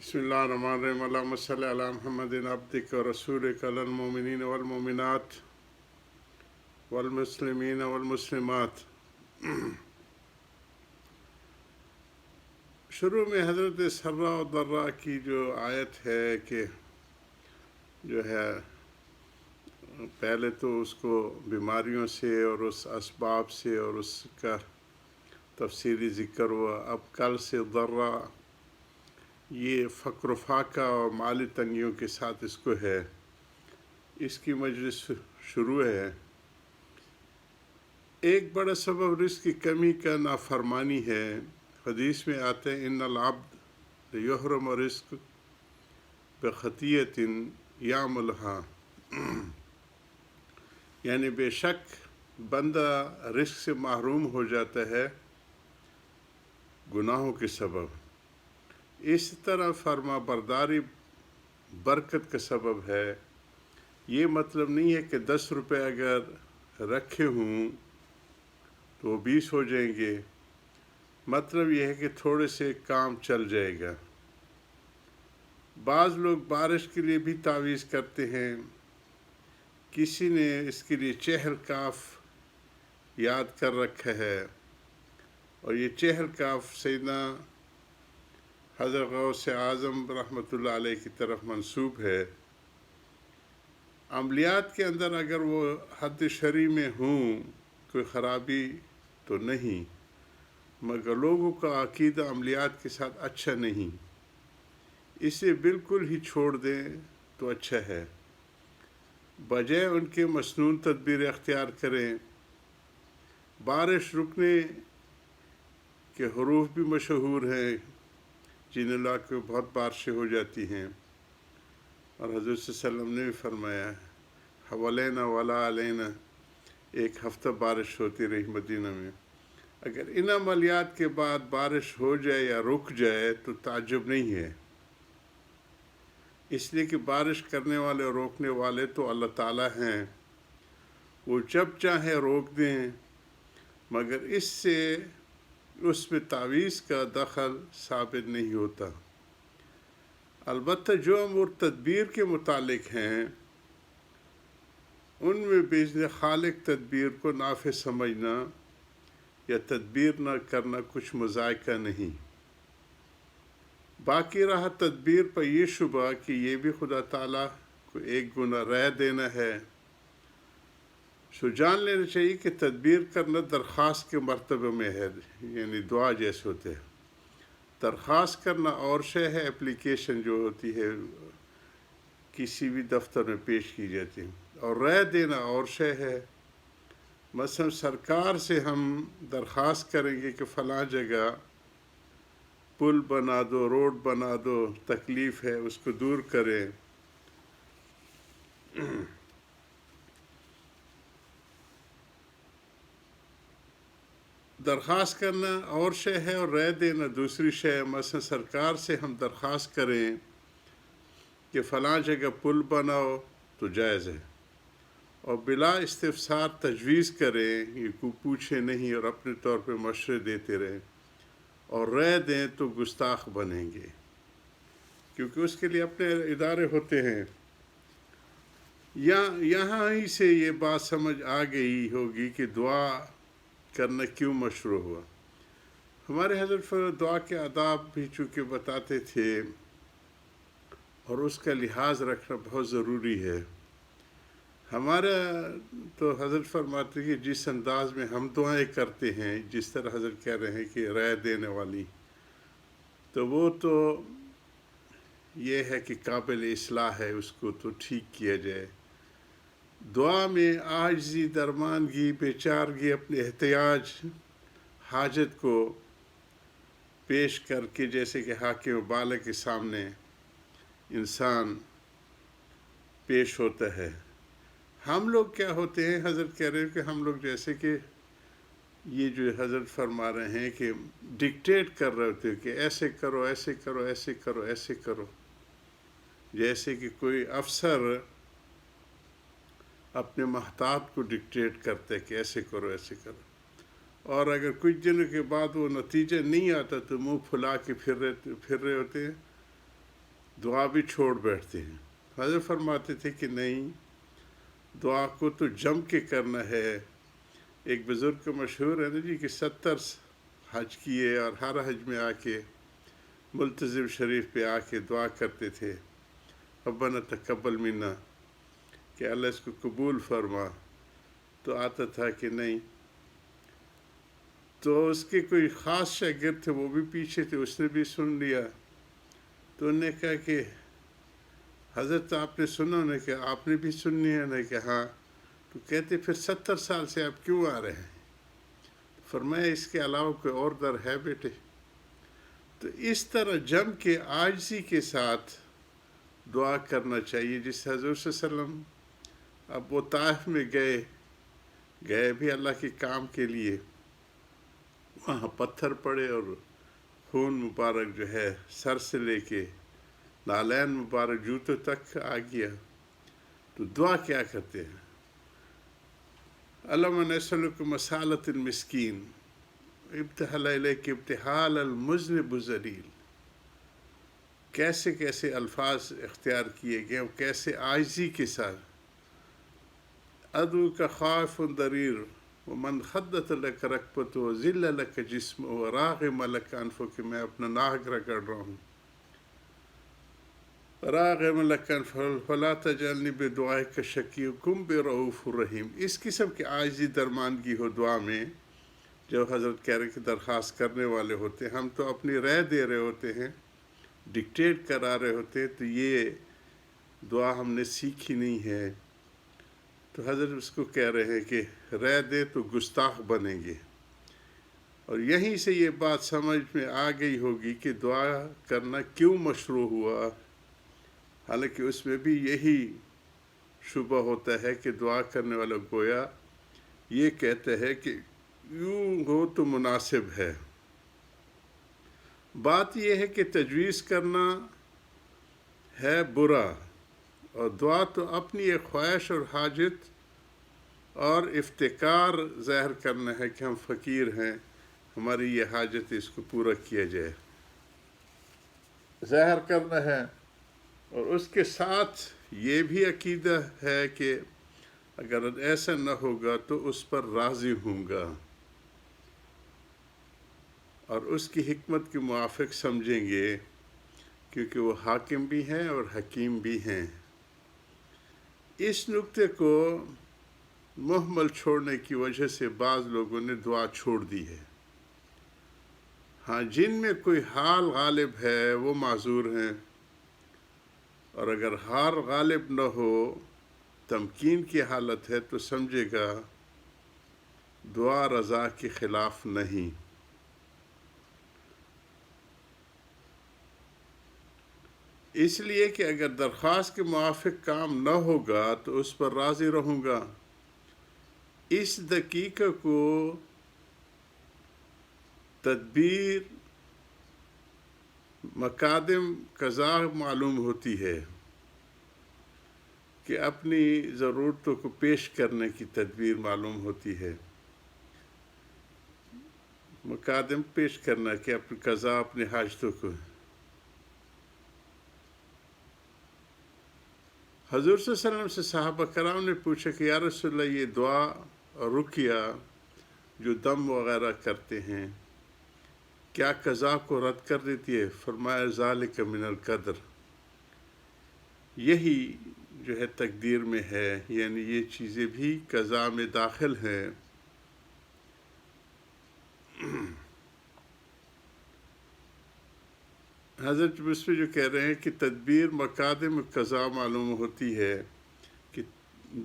بسم اللہ الرحمن الرحیم اللہم صلی علی محمد عبدک و رسولک علی المؤمنین والمؤمنات والمسلمین والمسلمات۔ شروع میں حضرت سرا و ضرا کی جو آیت ہے کہ جو ہے پہلے تو اس کو بیماریوں سے اور اس اسباب سے اور اس کا تفصیلی ذکر ہوا، اب کل سے ضرا یہ فقر و فاقہ اور مالی تنگیوں کے ساتھ اس کو ہے، اس کی مجلس شروع ہے۔ ایک بڑا سبب رزق کی کمی کا نافرمانی ہے۔ حدیث میں آتے ہیں ان العبد یحرم رزق بخطیۃ یعملھا، یعنی بے شک بندہ رزق سے محروم ہو جاتا ہے گناہوں کے سبب۔ اس طرح فرما برداری برکت کا سبب ہے۔ یہ مطلب نہیں ہے کہ 10 روپے اگر رکھے ہوں تو وہ 20 ہو جائیں گے، مطلب یہ ہے کہ تھوڑے سے کام چل جائے گا۔ بعض لوگ بارش کے لیے بھی تعویذ کرتے ہیں۔ کسی نے اس کے لیے چہل کاف یاد کر رکھا ہے، اور یہ چہل کاف سیدنا حضرت غوث اعظم رحمۃ اللہ علیہ کی طرف منسوب ہے۔ عملیات کے اندر اگر وہ حد شرعی میں ہوں کوئی خرابی تو نہیں، مگر لوگوں کا عقیدہ عملیات کے ساتھ اچھا نہیں، اسے بالکل ہی چھوڑ دیں تو اچھا ہے، بجائے ان کے مسنون تدبیر اختیار کریں۔ بارش رکنے کے حروف بھی مشہور ہیں جن علاقوں میں بہت بارشیں ہو جاتی ہیں، اور حضرت صلی اللہ علیہ وسلم نے بھی فرمایا حوالینہ ولا علینا، ایک ہفتہ بارش ہوتی رہی مدینہ میں۔ اگر ان عملیات کے بعد بارش ہو جائے یا رک جائے تو تعجب نہیں ہے، اس لیے کہ بارش کرنے والے اور روکنے والے تو اللہ تعالیٰ ہیں، وہ جب چاہیں روک دیں، مگر اس سے اس میں تعویذ کا دخل ثابت نہیں ہوتا۔ البتہ جو امور تدبیر کے متعلق ہیں ان میں بإذن خالق تدبیر کو نافع سمجھنا یا تدبیر نہ کرنا کچھ مذائقہ نہیں۔ باقی رہا تدبیر پر یہ شبہ کہ یہ بھی خدا تعالیٰ کو ایک گنا رہ دینا ہے، سو جان لینا چاہیے کہ تدبیر کرنا درخواست کے مرتبہ میں ہے، یعنی دعا جیسے ہوتے ہیں۔ درخواست کرنا اور شے ہے، اپلیکیشن جو ہوتی ہے کسی بھی دفتر میں پیش کی جاتی ہے، اور رائے دینا اور شے ہے۔ مثلا سرکار سے ہم درخواست کریں گے کہ فلاں جگہ پل بنا دو، روڈ بنا دو، تکلیف ہے اس کو دور کریں۔ درخواست کرنا اور شے ہے اور رائے دینا دوسری شے ہے۔ مثلا سرکار سے ہم درخواست کریں کہ فلاں جگہ پل بناؤ تو جائز ہے، اور بلا استفسار تجویز کریں، یہ کو پوچھے نہیں اور اپنے طور پہ مشورے دیتے رہیں، اور رائے دیں تو گستاخ بنیں گے، کیونکہ اس کے لیے اپنے ادارے ہوتے ہیں۔ یہاں ہی سے یہ بات سمجھ آ گئی ہوگی کہ دعا کرنا کیوں مشروع ہوا۔ ہمارے حضرت دعا کے آداب بھی چونکہ بتاتے تھے، اور اس کا لحاظ رکھنا بہت ضروری ہے۔ ہمارا تو حضرت فرماتے کہ جس انداز میں ہم دعائیں کرتے ہیں، جس طرح حضرت کہہ رہے ہیں کہ رائے دینے والی، تو وہ تو یہ ہے کہ قابل اصلاح ہے، اس کو تو ٹھیک کیا جائے۔ دعا میں عاجزی، درماندگی، بیچارگی، اپنے احتیاج، حاجت کو پیش کر کے، جیسے کہ حاکم بالغ کے سامنے انسان پیش ہوتا ہے۔ ہم لوگ کیا ہوتے ہیں، حضرت کہہ رہے ہیں کہ ہم لوگ جیسے کہ یہ جو حضرت فرما رہے ہیں کہ ڈکٹیٹ کر رہے ہوتے ہیں کہ ایسے کرو، ایسے کرو، ایسے کرو، ایسے کرو، جیسے کہ کوئی افسر اپنے محتاط کو ڈکٹیٹ کرتا ہے کہ ایسے کرو، ایسے کرو، اور اگر کچھ دنوں کے بعد وہ نتیجہ نہیں آتا تو منہ پھلا کے پھر رہے ہوتے ہیں دعا بھی چھوڑ بیٹھتے ہیں۔ حضرت فرماتے تھے کہ نہیں، دعا کو تو جم کے کرنا ہے۔ ایک بزرگ کا مشہور ہے نا جی کہ 70 حج کیے اور ہر حج میں آ کے ملتزم شریف پہ آ کے دعا کرتے تھے، ربنا تقبل منا، کہ اللہ اس کو قبول فرما۔ تو آتا تھا کہ نہیں، تو اس کے کوئی خاص شاگرد تھے، وہ بھی پیچھے تھے، اس نے بھی سن لیا۔ تو انہوں نے کہا کہ حضرت آپ نے سنا نا، کہ آپ نے بھی سننی ہے نا؟ کہ ہاں۔ تو کہتے پھر 70 سال سے آپ کیوں آ رہے ہیں؟ فرمایا اس کے علاوہ کوئی اور در ہے بیٹے؟ تو اس طرح جم کے عاجزی کے ساتھ دعا کرنا چاہیے، جس حضور صلی اللہ علیہ وسلم اب وہ طائف میں گئے بھی اللہ کے کام کے لیے، وہاں پتھر پڑے اور خون مبارک جو ہے سر سے لے کے نالین مبارک جوتوں تک آ گیا۔ تو دعا کیا کرتے ہیں؟ اللہم نسألک مسالۃ المسکین ابتحل الیک ابتحال المذنب ذلیل۔ کیسے کیسے الفاظ اختیار کیے گئے اور کیسے عاجزی کے ساتھ، ادعو کا خائف ضریر ومن خدت لک رکبتہ وذل لک جسم وراغم لک انفہ، کہ میں اپنا ناک رگڑ رہا ہوں، راغم لک انفہ فلا تجعلنی بدعائک شقی کم برؤوف الرحیم۔ اس قسم کی عاجزی درماندگی ہو دعا میں، جو حضرت کہہ رہے کہ درخواست کرنے والے ہوتے ہیں، ہم تو اپنی رائے دے رہے ہوتے ہیں، ڈکٹیٹ کرا رہے ہوتے ہیں، تو یہ دعا ہم نے سیکھی نہیں ہے۔ تو حضرت اس کو کہہ رہے ہیں کہ رائے دے تو گستاخ بنیں گے۔ اور یہیں سے یہ بات سمجھ میں آ گئی ہوگی کہ دعا کرنا کیوں مشروع ہوا، حالانکہ اس میں بھی یہی شبہ ہوتا ہے کہ دعا کرنے والا گویا یہ کہتا ہے کہ یوں ہو تو مناسب ہے۔ بات یہ ہے کہ تجویز کرنا ہے برا، اور دعا تو اپنی ایک خواہش اور حاجت اور افتقار ظاہر کرنا ہے کہ ہم فقیر ہیں، ہماری یہ حاجت، اس کو پورا کیا جائے، ظاہر کرنا ہے۔ اور اس کے ساتھ یہ بھی عقیدہ ہے کہ اگر ایسا نہ ہوگا تو اس پر راضی ہوں گا اور اس کی حکمت کے موافق سمجھیں گے، کیونکہ وہ حاکم بھی ہیں اور حکیم بھی ہیں۔ اس نقطے کو مہمل چھوڑنے کی وجہ سے بعض لوگوں نے دعا چھوڑ دی ہے۔ ہاں، جن میں کوئی حال غالب ہے وہ معذور ہیں، اور اگر حال غالب نہ ہو، تمکین کی حالت ہے، تو سمجھے گا دعا رضا کے خلاف نہیں۔ اس لیے کہ اگر درخواست کے موافق کام نہ ہوگا تو اس پر راضی رہوں گا۔ اس دقیقہ کو تدبیر مقادم قضا معلوم ہوتی ہے، کہ اپنی ضرورتوں کو پیش کرنے کی تدبیر معلوم ہوتی ہے، مقادم پیش کرنا کہ اپنی قضا، اپنی حاجتوں کو۔ حضور صلی اللہ علیہ وسلم سے صحابہ کرام نے پوچھا کہ یا رسول اللہ، یہ دعا اور رقیہ جو دم وغیرہ کرتے ہیں، کیا قضا کو رد کر دیتی ہے؟ فرمایا ذالک من القدر، یہی جو ہے تقدیر میں ہے، یعنی یہ چیزیں بھی قضا میں داخل ہیں۔ حضرت اس میں جو کہہ رہے ہیں کہ تدبیر مقادم قضا معلوم ہوتی ہے، کہ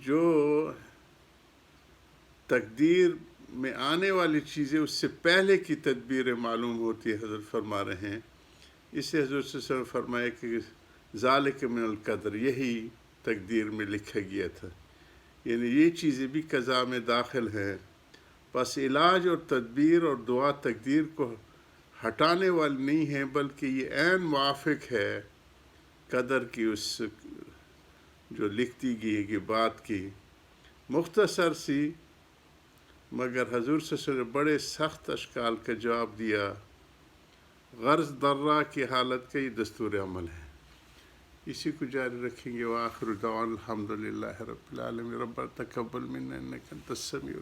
جو تقدیر میں آنے والی چیزیں اس سے پہلے کی تدبیریں معلوم ہوتی ہے، حضرت فرما رہے ہیں۔ اس سے حضرت صلی اللہ علیہ وسلم فرمایا کہ ذالک من القدر، یہی تقدیر میں لکھا گیا تھا، یعنی یہ چیزیں بھی قضا میں داخل ہیں۔ بس علاج اور تدبیر اور دعا تقدیر کو ہٹانے والی نہیں ہے، بلکہ یہ عین موافق ہے قدر کی، اس جو لکھتی گئی ہے بات کی۔ مختصر سی، مگر حضور صلی اللہ علیہ وسلم نے بڑے سخت اشکال کا جواب دیا۔ غرض درہ کی حالت کا یہ دستور عمل ہے۔ اسی کو جاری رکھیں گے. وآخر دعوانا الحمدللہ رب العالمین. ربنا تقبل منا انک انت السمیع